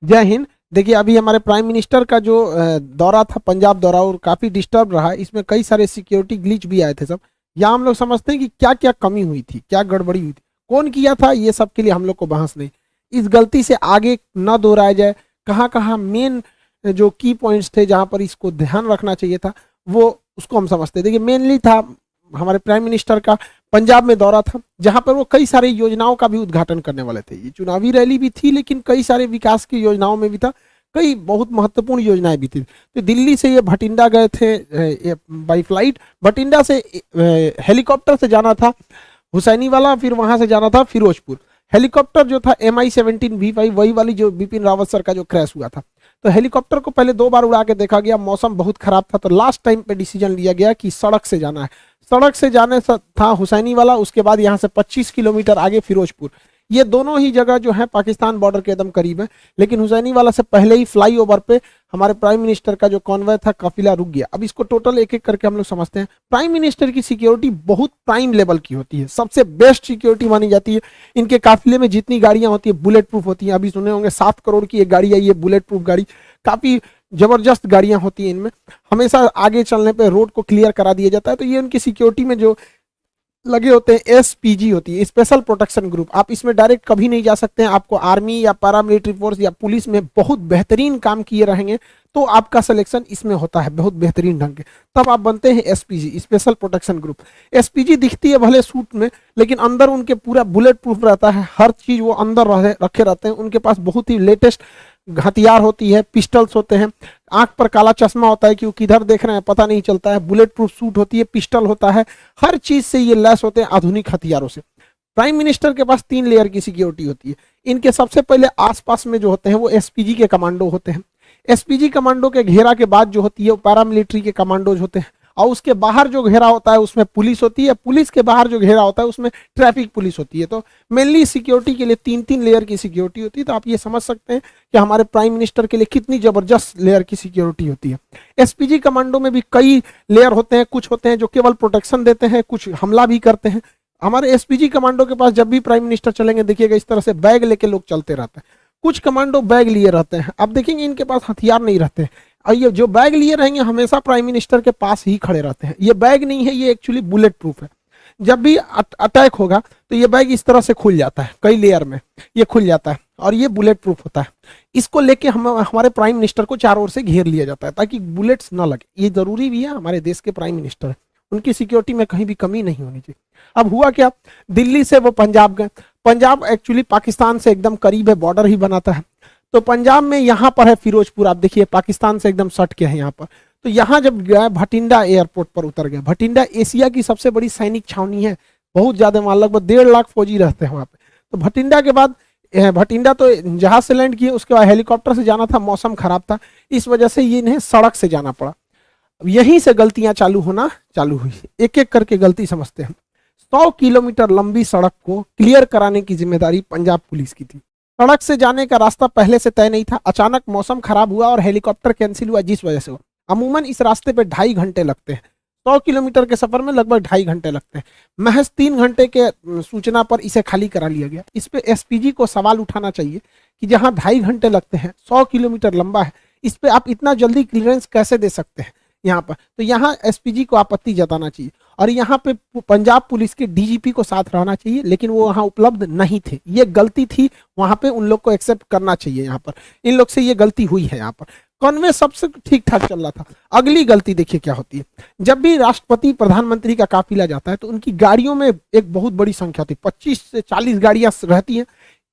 जय हिंद। देखिए, अभी हमारे प्राइम मिनिस्टर का जो दौरा था, पंजाब दौरा, और काफी डिस्टर्ब रहा। इसमें कई सारे सिक्योरिटी ग्लिच भी आए थे सब। यहाँ हम लोग समझते हैं कि क्या क्या कमी हुई थी, क्या गड़बड़ी हुई थी, कौन किया था, ये सब के लिए हम लोग को बहस नहीं। इस गलती से आगे न दोहराया जाए। कहाँ कहाँ मेन जो की पॉइंट्स थे जहाँ पर इसको ध्यान रखना चाहिए था, वो उसको हम समझते हैं। देखिए, मेनली था हमारे प्राइम मिनिस्टर का पंजाब में दौरा था, जहां पर वो कई सारी योजनाओं का भी उद्घाटन करने वाले थे। ये चुनावी रैली भी थी, लेकिन कई सारे विकास की योजनाओं में भी था, कई बहुत महत्वपूर्ण योजनाएं भी थी। तो दिल्ली से ये भटिंडा गए थे बाई फ्लाइट। भटिंडा से हेलीकॉप्टर से जाना था हुसैनी वाला, फिर वहां से जाना था फिरोजपुर। हेलीकॉप्टर जो था MI-17V5, वही वाली जो बिपिन रावत सर का जो क्रैश हुआ था। तो हेलीकॉप्टर को पहले 2 बार उड़ा के देखा गया, मौसम बहुत खराब था, तो लास्ट टाइम पे डिसीजन लिया गया कि सड़क से जाना है। सड़क से जाने था हुसैनी वाला, उसके बाद यहाँ से 25 किलोमीटर आगे फिरोजपुर। ये दोनों ही जगह जो है पाकिस्तान बॉर्डर के एकदम करीब है, लेकिन हुसैनी वाला से पहले ही फ्लाईओवर पे हमारे प्राइम मिनिस्टर का जो कॉन्वॉय था, काफिला रुक गया। अब इसको टोटल एक एक करके हम लोग समझते हैं। प्राइम मिनिस्टर की सिक्योरिटी बहुत प्राइम लेवल की होती है, सबसे बेस्ट सिक्योरिटी मानी जाती है। इनके काफिले में जितनी गाड़ियां होती है बुलेट प्रूफ होती हैं। अभी सुने होंगे 7 करोड़ की एक गाड़ी आई है बुलेट प्रूफ गाड़ी, काफी जबरदस्त गाड़ियां होती हैं इनमें। हमेशा आगे चलने पे रोड को क्लियर करा दिया जाता है। तो ये उनकी सिक्योरिटी में जो लगे होते हैं, SPG होती है, स्पेशल प्रोटेक्शन ग्रुप। आप इसमें डायरेक्ट कभी नहीं जा सकते हैं। आपको आर्मी या पैरामिलिट्री फोर्स या पुलिस में बहुत बेहतरीन काम किए रहेंगे तो आपका सिलेक्शन इसमें होता है बहुत बेहतरीन ढंग के, तब आप बनते हैं SPG, special protection group. SPG दिखती है भले सूट में, लेकिन अंदर उनके पूरा बुलेट प्रूफ रहता है, हर चीज वो अंदर रखे रहते हैं। उनके पास बहुत ही लेटेस्ट हथियार होती है, पिस्टल्स होते हैं, आंख पर काला चश्मा होता है कि वो किधर देख रहे हैं पता नहीं चलता है, बुलेट प्रूफ सूट होती है, पिस्टल होता है, हर चीज से ये लैस होते हैं आधुनिक हथियारों से। प्राइम मिनिस्टर के पास 3 लेयर की सिक्योरिटी होती है। इनके सबसे पहले आसपास में जो होते हैं वो SPG के कमांडो होते हैं। SPG कमांडो के घेरा के बाद जो होती है वो पैरामिलिट्री के कमांडोज होते हैं, और उसके बाहर जो घेरा होता है उसमें पुलिस होती है, पुलिस के बाहर जो घेरा होता है उसमें ट्रैफिक पुलिस होती है। तो मेनली सिक्योरिटी के लिए 3-3 लेयर की सिक्योरिटी होती है। तो आप ये समझ सकते हैं कि हमारे प्राइम मिनिस्टर के लिए कितनी जबरदस्त लेयर की सिक्योरिटी होती है। SPG कमांडो में भी कई लेयर होते हैं, कुछ होते हैं जो केवल प्रोटेक्शन देते हैं, कुछ हमला भी करते हैं। हमारे SPG कमांडो के पास जब भी प्राइम मिनिस्टर चलेंगे, देखिएगा इस तरह से बैग लेके लोग चलते रहते हैं। कुछ कमांडो बैग लिए रहते हैं, आप देखेंगे इनके पास हथियार नहीं रहते। और ये जो बैग लिए रहेंगे हमेशा प्राइम मिनिस्टर के पास ही खड़े रहते हैं। ये बैग नहीं है, ये एक्चुअली बुलेट प्रूफ है। जब भी अटैक होगा तो ये बैग इस तरह से खुल जाता है, कई लेयर में ये खुल जाता है, और ये बुलेट प्रूफ होता है। इसको लेके हम हमारे प्राइम मिनिस्टर को चारों ओर से घेर लिया जाता है ताकि बुलेट्स ना लगे। ये जरूरी भी है, हमारे देश के प्राइम मिनिस्टर है, उनकी सिक्योरिटी में कहीं भी कमी नहीं होनी चाहिए। अब हुआ क्या, दिल्ली से वो पंजाब गए। पंजाब एक्चुअली पाकिस्तान से एकदम करीब है, बॉर्डर ही बनाता है। तो पंजाब में यहाँ पर है फिरोजपुर, आप देखिए पाकिस्तान से एकदम सट के है यहाँ पर। तो यहाँ जब गए भटिंडा एयरपोर्ट पर उतर गए। भटिंडा एशिया की सबसे बड़ी सैनिक छावनी है, बहुत ज्यादा, वहां लगभग 1.5 लाख फौजी रहते हैं वहां पे। तो भटिंडा के बाद भटिंडा तो जहाज से लैंड किए, उसके बाद हेलीकॉप्टर से जाना था, मौसम खराब था, इस वजह से ये इन्हें सड़क से जाना पड़ा। अब यहीं से गलतियां चालू होना चालू हुई। एक एक करके गलती समझते हैं। 100 किलोमीटर लंबी सड़क को क्लियर कराने की जिम्मेदारी पंजाब पुलिस की थी। सड़क से जाने का रास्ता पहले से तय नहीं था, अचानक मौसम खराब हुआ और हेलीकॉप्टर कैंसिल हुआ, जिस वजह से हुआ। अमूमन इस रास्ते पे 2.5 घंटे लगते हैं। 100 किलोमीटर के सफर में लगभग 2.5 घंटे लगते हैं। महज 3 घंटे के सूचना पर इसे खाली करा लिया गया। इस पे SPG को सवाल उठाना चाहिए कि जहां 2.5 घंटे लगते हैं, 100 किलोमीटर लंबा है, इस पे आप इतना जल्दी क्लियरेंस कैसे दे सकते हैं यहाँ पर। तो यहाँ SPG को आपत्ति जताना चाहिए, और यहाँ पे पंजाब पुलिस के DGP को साथ रहना चाहिए, लेकिन वो वहाँ उपलब्ध नहीं थे। ये गलती थी, वहां पे उन लोग को एक्सेप्ट करना चाहिए। यहाँ पर इन लोग से ये गलती हुई है। यहाँ पर कॉन्वे सबसे ठीक ठाक चल रहा था। अगली गलती देखिए क्या होती है। जब भी राष्ट्रपति प्रधानमंत्री का काफिला जाता है तो उनकी गाड़ियों में एक बहुत बड़ी संख्या होती है, 25 से 40 गाड़ियां रहती हैं।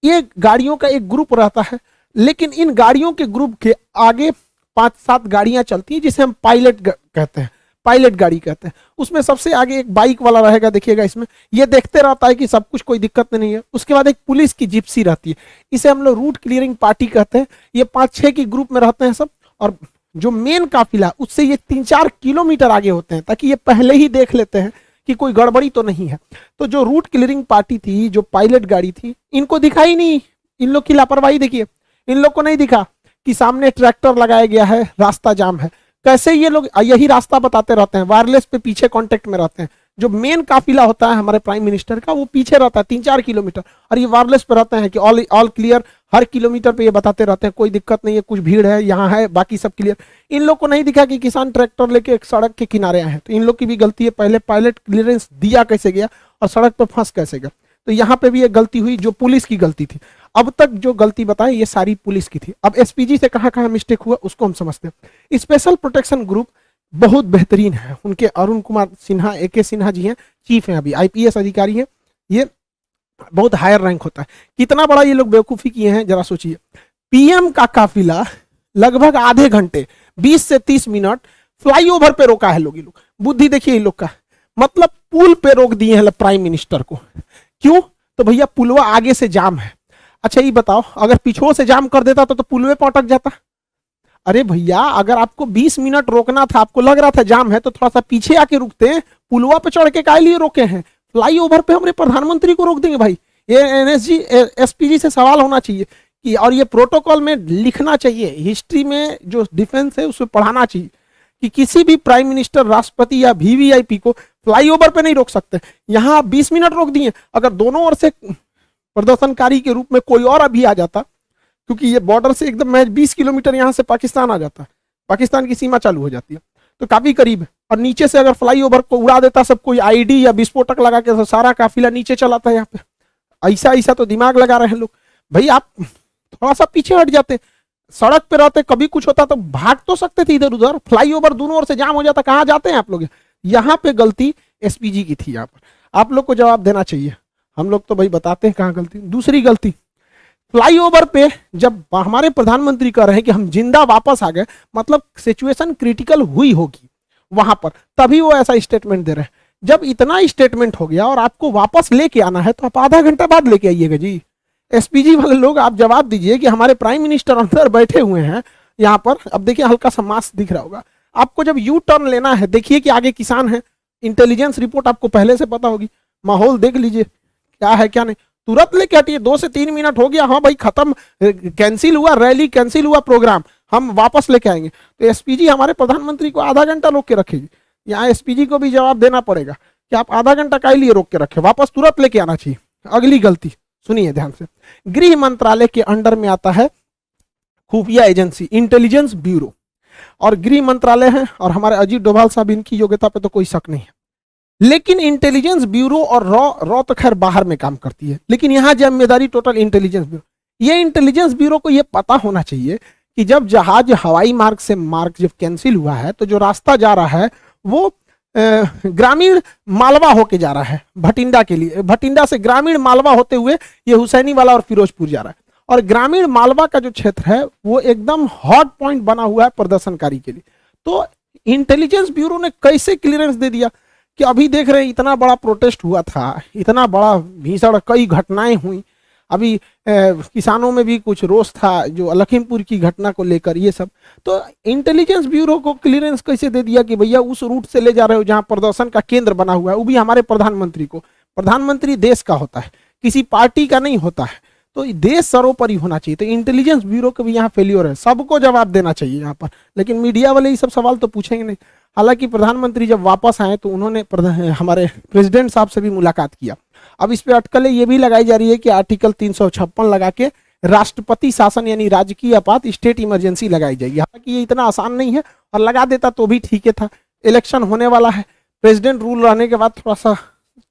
ये गाड़ियों का एक ग्रुप रहता है, लेकिन इन गाड़ियों के ग्रुप के आगे 5-7 गाड़ियां चलती हैं, जिसे हम पायलट कहते हैं, पायलट गाड़ी कहते हैं। उसमें सबसे आगे एक बाइक वाला रहेगा, देखिएगा इसमें, ये देखते रहता है कि सब कुछ, कोई दिक्कत नहीं है। उसके बाद एक पुलिस की जिप्सी रहती है, इसे हम लोग रूट क्लियरिंग पार्टी कहते हैं। ये 5-6 की ग्रुप में रहते हैं सब, और जो मेन काफिला उससे ये 3-4 किलोमीटर आगे होते हैं, ताकि ये पहले ही देख लेते हैं कि कोई गड़बड़ी तो नहीं है। तो जो रूट क्लियरिंग पार्टी थी, जो पायलट गाड़ी थी, इनको दिखा ही नहीं। इन लोग की लापरवाही देखिए, इन लोग को नहीं दिखा कि सामने ट्रैक्टर लगाया गया है, रास्ता जाम है। कैसे ये लोग यही रास्ता बताते रहते हैं, वायरलेस पे पीछे कांटेक्ट में रहते हैं। जो मेन काफिला होता है हमारे प्राइम मिनिस्टर का वो पीछे रहता है 3-4 किलोमीटर, और ये वायरलेस पे रहते हैं कि ऑल क्लियर, हर किलोमीटर पे ये बताते रहते हैं कोई दिक्कत नहीं है, कुछ भीड़ है यहाँ है, बाकी सब क्लियर। इन लोग को नहीं दिखा कि किसान ट्रैक्टर लेके एक सड़क के किनारे आए हैं, तो इन लोग की भी गलती है, पहले पायलट क्लियरेंस दिया कैसे गया और सड़क पर फंस कैसे गया। तो यहाँ पे भी एक गलती हुई जो पुलिस की गलती थी। अब तक जो गलती बताएं ये सारी पुलिस की थी। अब एसपीजी से कहाँ कहाँ मिस्टेक हुआ उसको हम समझते हैं। स्पेशल प्रोटेक्शन ग्रुप बहुत बेहतरीन है, उनके अरुण कुमार सिन्हा, AK सिन्हा जी हैं, चीफ हैं, अभी IPS अधिकारी हैं, ये बहुत हायर रैंक होता है। कितना बड़ा ये लोग बेवकूफी किए हैं जरा सोचिए। PM का काफिला लगभग आधे घंटे 20 से 30 मिनट फ्लाईओवर पे रोका है लोग, ये लोग बुद्धि देखिए इन लोग का, मतलब पुल पे रोक दिए हैं प्राइम मिनिस्टर को। क्यों? तो भैया पुलवा आगे से जाम है। अच्छा ये बताओ अगर पीछे से जाम कर देता तो पुलवे पे अटक जाता। अरे भैया अगर आपको 20 मिनट रोकना था, आपको लग रहा था जाम है, तो थोड़ा सा पीछे आके रुकते हैं, पुलवा पे चढ़ के काहे लिए रोके हैं? फ्लाईओवर पे हमारे प्रधानमंत्री को रोक देंगे भाई? ये NSG SPG से सवाल होना चाहिए कि, और ये प्रोटोकॉल में लिखना चाहिए, हिस्ट्री में जो डिफेंस है उसमें पढ़ाना चाहिए कि किसी भी प्राइम मिनिस्टर, राष्ट्रपति या VVIP को फ्लाईओवर पे नहीं रोक सकते। यहाँ 20 मिनट रोक दिए, अगर दोनों ओर से प्रदर्शनकारी के रूप में कोई और अभी आ जाता, क्योंकि ये बॉर्डर से एकदम मैं 20 किलोमीटर यहाँ से पाकिस्तान आ जाता है, पाकिस्तान की सीमा चालू हो जाती है, तो काफी करीब है, और नीचे से अगर फ्लाईओवर को उड़ा देता सब कोई ID या विस्फोटक लगा के, तो सारा काफिला नीचे चलाता है यहाँ पे। ऐसा तो दिमाग लगा रहे हैं लोग भाई। आप थोड़ा सा पीछे हट जाते, सड़क पे रहते, कभी कुछ होता तो भाग तो सकते थे इधर उधर, फ्लाईओवर दोनों ओर से जाम हो जाता, कहाँ जाते हैं आप लोग? यहाँ पे गलती SPG की थी। यहाँ पर आप लोग को जवाब देना चाहिए, हम लोग तो भाई बताते हैं कहाँ गलती। दूसरी गलती, फ्लाईओवर पे जब हमारे प्रधानमंत्री कह रहे हैं कि हम जिंदा वापस आ गए, मतलब सिचुएशन क्रिटिकल हुई होगी वहां पर, तभी वो ऐसा स्टेटमेंट दे रहे हैं। जब इतना स्टेटमेंट हो गया और आपको वापस लेके आना है तो आप आधा घंटा बाद लेके आइएगा जी। SPG वाले लोग आप जवाब दीजिए कि हमारे प्राइम मिनिस्टर अंदर बैठे हुए हैं यहाँ पर। अब देखिए हल्का सा मास्क दिख रहा होगा आपको, जब यू टर्न लेना है देखिए कि आगे किसान है, इंटेलिजेंस रिपोर्ट आपको पहले से पता होगी, माहौल देख लीजिए क्या है क्या नहीं, तुरंत लेके हटिए। 2 से 3 मिनट हो गया, हाँ भाई खत्म, कैंसिल हुआ रैली, कैंसिल हुआ प्रोग्राम, हम वापस लेके आएंगे। तो SPG हमारे प्रधानमंत्री को आधा घंटा रोक के रखेगी। यहाँ SPG को भी जवाब देना पड़ेगा कि आप आधा घंटा काहे लिए रोक के रखे, वापस तुरंत लेके आना चाहिए। अगली गलती सुनिए ध्यान से, गृह मंत्रालय के अंडर में आता है खुफिया एजेंसी, इंटेलिजेंस ब्यूरो, और गृह मंत्रालय है, और हमारे अजीत डोभाल साहब, इनकी योग्यता पे तो कोई शक नहीं है। लेकिन इंटेलिजेंस ब्यूरो और रॉ तो खैर बाहर में काम करती है, लेकिन यहाँ जिम्मेदारी टोटल इंटेलिजेंस ब्यूरो। ये इंटेलिजेंस ब्यूरो को ये पता होना चाहिए कि जब जहाज हवाई मार्ग से मार्ग जब कैंसिल हुआ है, तो जो रास्ता जा रहा है वो ग्रामीण मालवा होके जा रहा है भटिंडा के लिए, भटिंडा से ग्रामीण मालवा होते हुए ये हुसैनी वाला और फिरोजपुर जा रहा है, और ग्रामीण मालवा का जो क्षेत्र है वो एकदम हॉट पॉइंट बना हुआ है प्रदर्शनकारी के लिए। तो इंटेलिजेंस ब्यूरो ने कैसे क्लियरेंस दे दिया कि अभी देख रहे हैं इतना बड़ा प्रोटेस्ट हुआ था, इतना बड़ा भीषण कई घटनाएं हुई, अभी किसानों में भी कुछ रोष था जो लखीमपुर की घटना को लेकर, ये सब। तो इंटेलिजेंस ब्यूरो को क्लियरेंस कैसे दे दिया कि भैया उस रूट से ले जा रहे हो जहां प्रदर्शन का केंद्र बना हुआ है, वो भी हमारे प्रधानमंत्री को। प्रधानमंत्री देश का होता है, किसी पार्टी का नहीं होता है, तो देश सर्वोपरि होना चाहिए। तो इंटेलिजेंस ब्यूरो का भी यहाँ फेल्योर है, सबको जवाब देना चाहिए यहाँ पर, लेकिन मीडिया वाले ये सब सवाल तो पूछेंगे नहीं। हालांकि प्रधानमंत्री जब वापस आए तो उन्होंने हमारे प्रेसिडेंट साहब से भी मुलाकात किया। अब इस पे अटकलें ये भी लगाई जा रही है कि आर्टिकल 356 लगा के राष्ट्रपति शासन यानी राजकीय आपात, स्टेट इमरजेंसी लगाई जाएगी। हालांकि ये इतना आसान नहीं है, और लगा देता तो भी ठीक था, इलेक्शन होने वाला है, प्रेसिडेंट रूल रहने के बाद थोड़ा सा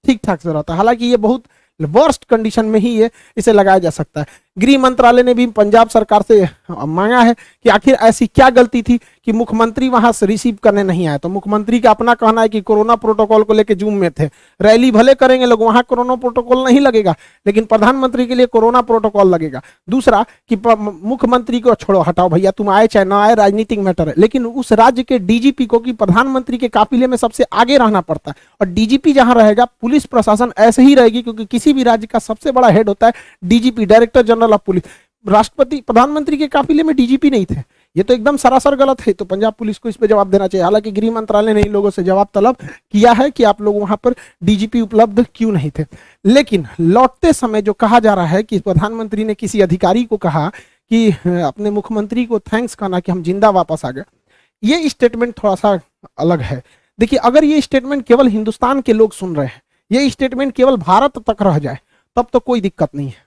ठीक ठाक से रहता है। हालांकि ये बहुत वर्स्ट कंडीशन में ही ये इसे लगाया जा सकता है। गृह मंत्रालय ने भी पंजाब सरकार से मांगा है कि आखिर ऐसी क्या गलती थी कि मुख्यमंत्री वहां से रिसीव करने नहीं आए। तो मुख्यमंत्री का अपना कहना है कि कोरोना प्रोटोकॉल को लेकर जूम में थे, रैली भले करेंगे लोग, वहां कोरोना प्रोटोकॉल नहीं लगेगा, लेकिन प्रधानमंत्री के लिए कोरोना प्रोटोकॉल लगेगा। दूसरा कि मुख्यमंत्री को छोड़ो, हटाओ भैया, तुम आए चाहे ना आए, राजनीतिक मैटर है, लेकिन उस राज्य के DGP को कि प्रधानमंत्री के काफिले में सबसे आगे रहना पड़ता है, और DGP जहां रहेगा पुलिस प्रशासन ऐसे ही रहेगी, क्योंकि किसी भी राज्य का सबसे बड़ा हेड होता है DGP, director general of police. राष्ट्रपति प्रधानमंत्री के काफिले में DGP नहीं थे, ये तो एकदम सरासर गलत है। तो पंजाब पुलिस को इस पे जवाब देना चाहिए। हालांकि गृह मंत्रालय ने इन लोगों से जवाब तलब किया है कि आप लोग वहां पर DGP उपलब्ध क्यों नहीं थे। लेकिन लौटते समय जो कहा जा रहा है कि प्रधानमंत्री ने किसी अधिकारी को कहा कि अपने मुख्यमंत्री को थैंक्स कहना कि हम जिंदा वापस आ गए, ये स्टेटमेंट थोड़ा सा अलग है। देखिए अगर ये स्टेटमेंट केवल हिंदुस्तान के लोग सुन रहे हैं, ये स्टेटमेंट केवल भारत तक रह जाए तब तो कोई दिक्कत नहीं है,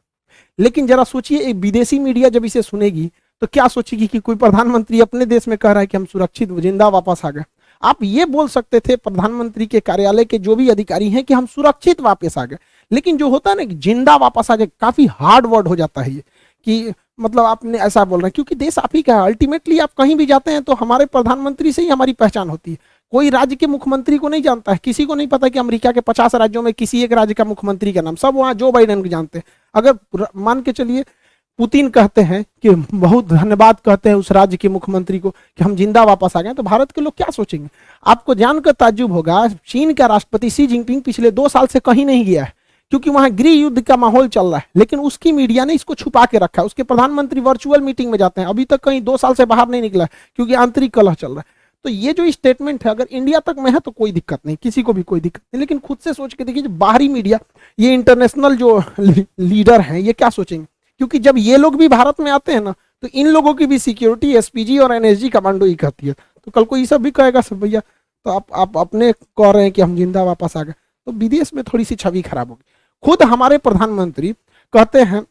लेकिन जरा सोचिए एक विदेशी मीडिया जब इसे सुनेगी तो क्या सोचेगी कि कोई प्रधानमंत्री अपने देश में कह रहा है कि हम सुरक्षित जिंदा वापस आ गए। आप ये बोल सकते थे प्रधानमंत्री के कार्यालय के जो भी अधिकारी हैं कि हम सुरक्षित वापस आ गए, लेकिन जो होता है ना कि जिंदा वापस आ जाए, काफी हार्ड वर्ड हो जाता है ये, कि मतलब आपने ऐसा बोल रहे हैं, क्योंकि देश आप ही का है। अल्टीमेटली आप कहीं भी जाते हैं तो हमारे प्रधानमंत्री से ही हमारी पहचान होती है। कोई राज्य के मुख्यमंत्री को नहीं जानता है, किसी को नहीं पता कि अमेरिका के 50 राज्यों में किसी एक राज्य का मुख्यमंत्री का नाम, सब वहां जो बाइडेन को जानते हैं। अगर मान के चलिए पुतिन कहते हैं कि बहुत धन्यवाद कहते हैं उस राज्य के मुख्यमंत्री को कि हम जिंदा वापस आ गए, तो भारत के लोग क्या सोचेंगे? आपको जानकर ताज्जुब होगा, चीन का राष्ट्रपति शी जिनपिंग पिछले 2 साल से कहीं नहीं गया है, क्योंकि वहां गृह युद्ध का माहौल चल रहा है, लेकिन उसकी मीडिया ने इसको छुपा के रखा है। उसके प्रधानमंत्री वर्चुअल मीटिंग में जाते हैं, अभी तक कहीं 2 साल से बाहर नहीं निकला क्योंकि आंतरिक कलह चल रहा है। तो ये जो स्टेटमेंट है अगर इंडिया तक में है तो कोई दिक्कत नहीं, किसी को भी कोई दिक्कत नहीं, लेकिन खुद से सोच के देखिए जो बाहरी मीडिया, ये इंटरनेशनल जो लीडर हैं, ये क्या सोचेंगे? क्योंकि जब ये लोग भी भारत में आते हैं ना, तो इन लोगों की भी सिक्योरिटी एसपीजी और एनएसजी कमांडो ही कहती है। तो कल को ये सब भी कहेगा सब भैया तो आप अपने कह रहे हैं कि हम जिंदा वापस आ गए, तो विदेश में थोड़ी सी छवि खराब होगी। खुद हमारे प्रधानमंत्री कहते हैं,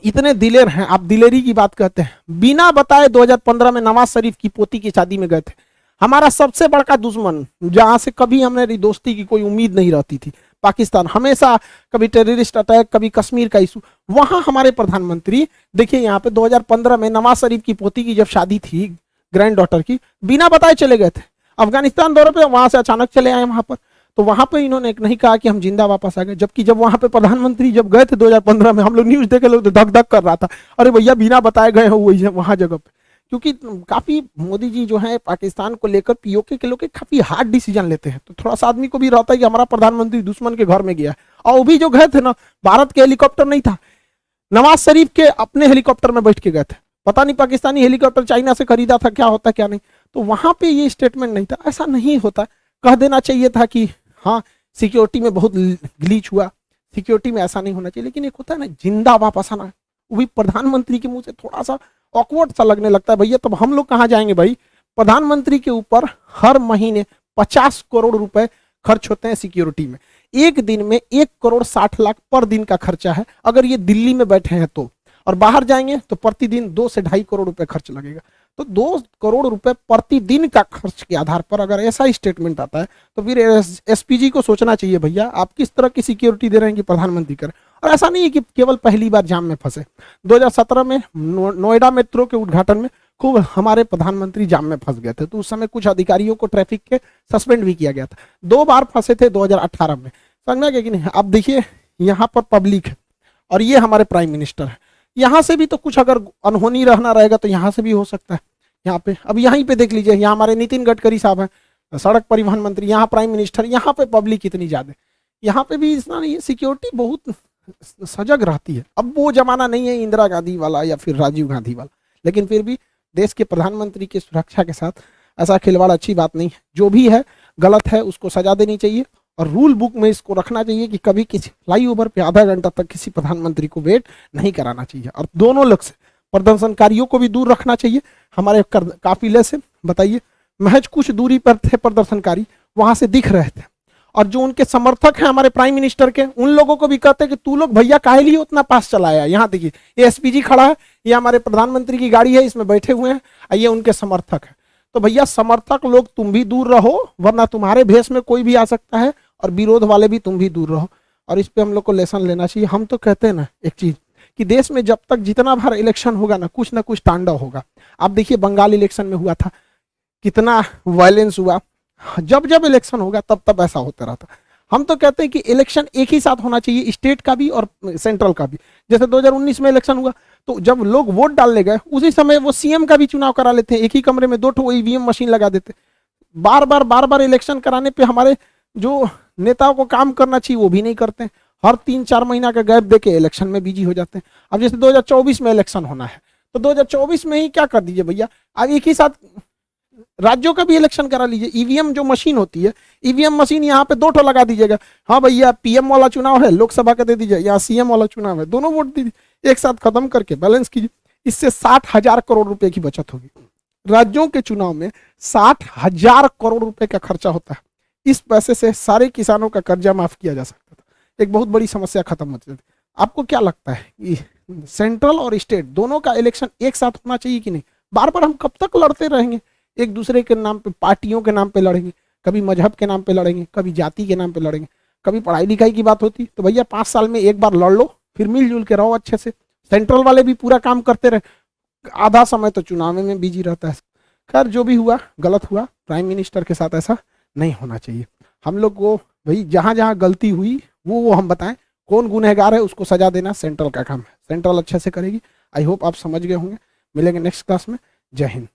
इतने दिलेर हैं, आप दिलेरी की बात कहते हैं, बिना बताए 2015 में नवाज शरीफ की पोती की शादी में गए थे। हमारा सबसे बड़ा दुश्मन, जहां से कभी हमारी दोस्ती की कोई उम्मीद नहीं रहती थी, पाकिस्तान, हमेशा कभी टेररिस्ट अटैक, कभी कश्मीर का इशू, वहां हमारे प्रधानमंत्री देखिए यहाँ पे 2015 में नवाज शरीफ की पोती की जब शादी थी, ग्रैंड डॉटर की, बिना बताए चले गए थे अफगानिस्तान दौरे पे, वहां से अचानक चले आए वहां पर। तो वहां पे इन्होंने नहीं कहा कि हम जिंदा वापस आ गए, जबकि जब वहां पे प्रधानमंत्री जब गए थे 2015 में, हम लोग न्यूज देखे, लोग तो धक धक कर रहा था, अरे भैया बिना बताए गए हो वहां जगह पे। क्योंकि काफी मोदी जी जो है पाकिस्तान को लेकर पीओके के लोग काफी हार्ड डिसीजन लेते हैं, तो थोड़ा सा आदमी को भी रहता है कि हमारा प्रधानमंत्री दुश्मन के घर में गया है। और वो भी जो गए थे ना, भारत के हेलीकॉप्टर नहीं था, नवाज शरीफ के अपने हेलीकॉप्टर में बैठ के गए थे। पता नहीं पाकिस्तानी हेलीकॉप्टर चाइना से खरीदा था, क्या होता क्या नहीं, तो वहां पे ये स्टेटमेंट नहीं था। ऐसा नहीं होता, कह देना चाहिए था कि हाँ सिक्योरिटी में बहुत ग्लीच हुआ, सिक्योरिटी में ऐसा नहीं होना चाहिए। लेकिन एक होता है ना जिंदा वापस आना, वो भी प्रधानमंत्री के मुंह से, थोड़ा सा ऑकवर्ड सा लगने लगता है। भैया तब हम लोग कहाँ जाएंगे भाई? प्रधानमंत्री के ऊपर हर महीने 50 करोड़ रुपए खर्च होते हैं सिक्योरिटी में, एक दिन में 1 करोड़ 60 लाख पर दिन का खर्चा है अगर ये दिल्ली में बैठे हैं तो, और बाहर जाएंगे तो प्रतिदिन 2 से 2.5 करोड़ रुपए खर्च लगेगा। तो 2 करोड़ रुपए प्रतिदिन का खर्च के आधार पर अगर ऐसा स्टेटमेंट आता है तो फिर एसपीजी को सोचना चाहिए भैया आप किस तरह की सिक्योरिटी दे रहे हैं कि प्रधानमंत्री करें। और ऐसा नहीं है कि केवल पहली बार जाम में फंसे, 2017 में नोएडा मेट्रो के उद्घाटन में खूब हमारे प्रधानमंत्री जाम में फंस गए थे, तो उस समय कुछ अधिकारियों को ट्रैफिक के सस्पेंड भी किया गया था। 2 बार फंसे थे 2018 में, समझ में गया कि नहीं? अब देखिए यहाँ पर पब्लिक है और ये हमारे प्राइम मिनिस्टर है, यहाँ से भी तो कुछ अगर अनहोनी रहना रहेगा तो यहाँ से भी हो सकता है। यहाँ पे अब यहीं पे देख लीजिए, यहाँ हमारे नितिन गडकरी साहब हैं, सड़क परिवहन मंत्री, यहाँ प्राइम मिनिस्टर, यहाँ पे पब्लिक इतनी ज्यादा, यहाँ पे भी इतना नहीं है, सिक्योरिटी बहुत सजग रहती है। अब वो जमाना नहीं है इंदिरा गांधी वाला या फिर राजीव गांधी वाला, लेकिन फिर भी देश के प्रधानमंत्री की सुरक्षा के साथ ऐसा खिलवाड़ अच्छी बात नहीं है। जो भी है गलत है उसको सजा देनी चाहिए और रूल बुक में इसको रखना चाहिए कि कभी किसी फ्लाईओवर पे आधा घंटा तक किसी प्रधानमंत्री को वेट नहीं कराना चाहिए। और दोनों लग से प्रदर्शनकारियों को भी दूर रखना चाहिए। हमारे काफिले से बताइए, महज कुछ दूरी पर थे प्रदर्शनकारी, वहां से दिख रहे थे, और जो उनके समर्थक हैं हमारे प्राइम मिनिस्टर के, उन लोगों को भी कहते हैं कि तू लोग भैया काहे लिए उतना पास चलाया। यहाँ देखिए ये एसपीजी खड़ा है, ये हमारे प्रधानमंत्री की गाड़ी है, इसमें बैठे हुए हैं, ये उनके समर्थक है। तो भैया समर्थक लोग तुम भी दूर रहो, वरना तुम्हारे भेष में कोई भी आ सकता है, और विरोध वाले भी तुम भी दूर रहो। और इस पे हम लोग को लेसन लेना चाहिए। हम तो कहते हैं ना एक चीज कि देश में जब तक जितना बार इलेक्शन होगा ना कुछ तांडव होगा। आप देखिए बंगाल इलेक्शन में हुआ था, कितना वायलेंस हुआ, जब जब इलेक्शन होगा तब तब ऐसा होता रहता। हम तो कहते हैं कि इलेक्शन एक ही साथ होना चाहिए, स्टेट का भी और सेंट्रल का भी। जैसे 2019 में इलेक्शन हुआ तो जब लोग वोट डालने गए उसी समय वो सीएम का भी चुनाव करा लेते हैं, एक ही कमरे में 2 ईवीएम मशीन लगा देते। बार बार इलेक्शन कराने पे हमारे जो नेताओं को काम करना चाहिए वो भी नहीं करते, हर 3-4 महीना का गैप देके इलेक्शन में बिजी हो जाते हैं। अब जैसे 2024 में इलेक्शन होना है तो 2024 में ही क्या कर दीजिए भैया, अब एक ही साथ राज्यों का भी इलेक्शन करा लीजिए। ईवीएम जो मशीन होती है, ईवीएम मशीन यहाँ पे 2 लगा दीजिएगा। हाँ भैया पीएम वाला चुनाव है, लोकसभा का दे दीजिए, यहाँ सीएम वाला चुनाव है, दोनों वोट दीजिए, एक साथ खत्म करके बैलेंस कीजिए। इससे 60,000 करोड़ रुपए की बचत होगी। राज्यों के चुनाव में 60,000 करोड़ रुपए का खर्चा होता है। इस पैसे से सारे किसानों का कर्जा माफ किया जा सकता था, एक बहुत बड़ी समस्या खत्म होती थी। आपको क्या लगता है कि सेंट्रल और स्टेट दोनों का इलेक्शन एक साथ होना चाहिए कि नहीं? बार बार हम कब तक लड़ते रहेंगे? एक दूसरे के नाम पे, पार्टियों के नाम पे लड़ेंगे, कभी मजहब के नाम पे लड़ेंगे, कभी जाति के नाम पे लड़ेंगे, कभी पढ़ाई लिखाई की बात होती तो भैया 5 साल में एक बार लड़ लो, फिर मिलजुल के रहो अच्छे से। सेंट्रल वाले भी पूरा काम करते रहे, आधा समय तो चुनाव में बिजी रहता है। खैर जो भी हुआ गलत हुआ, प्राइम मिनिस्टर के साथ ऐसा नहीं होना चाहिए। हम लोग को भाई जहां जहां गलती हुई वो हम बताएं, कौन गुनहगार है उसको सजा देना सेंट्रल का काम है, सेंट्रल अच्छे से करेगी। आई होप आप समझ गए होंगे। मिलेंगे नेक्स्ट क्लास में। जय हिंद।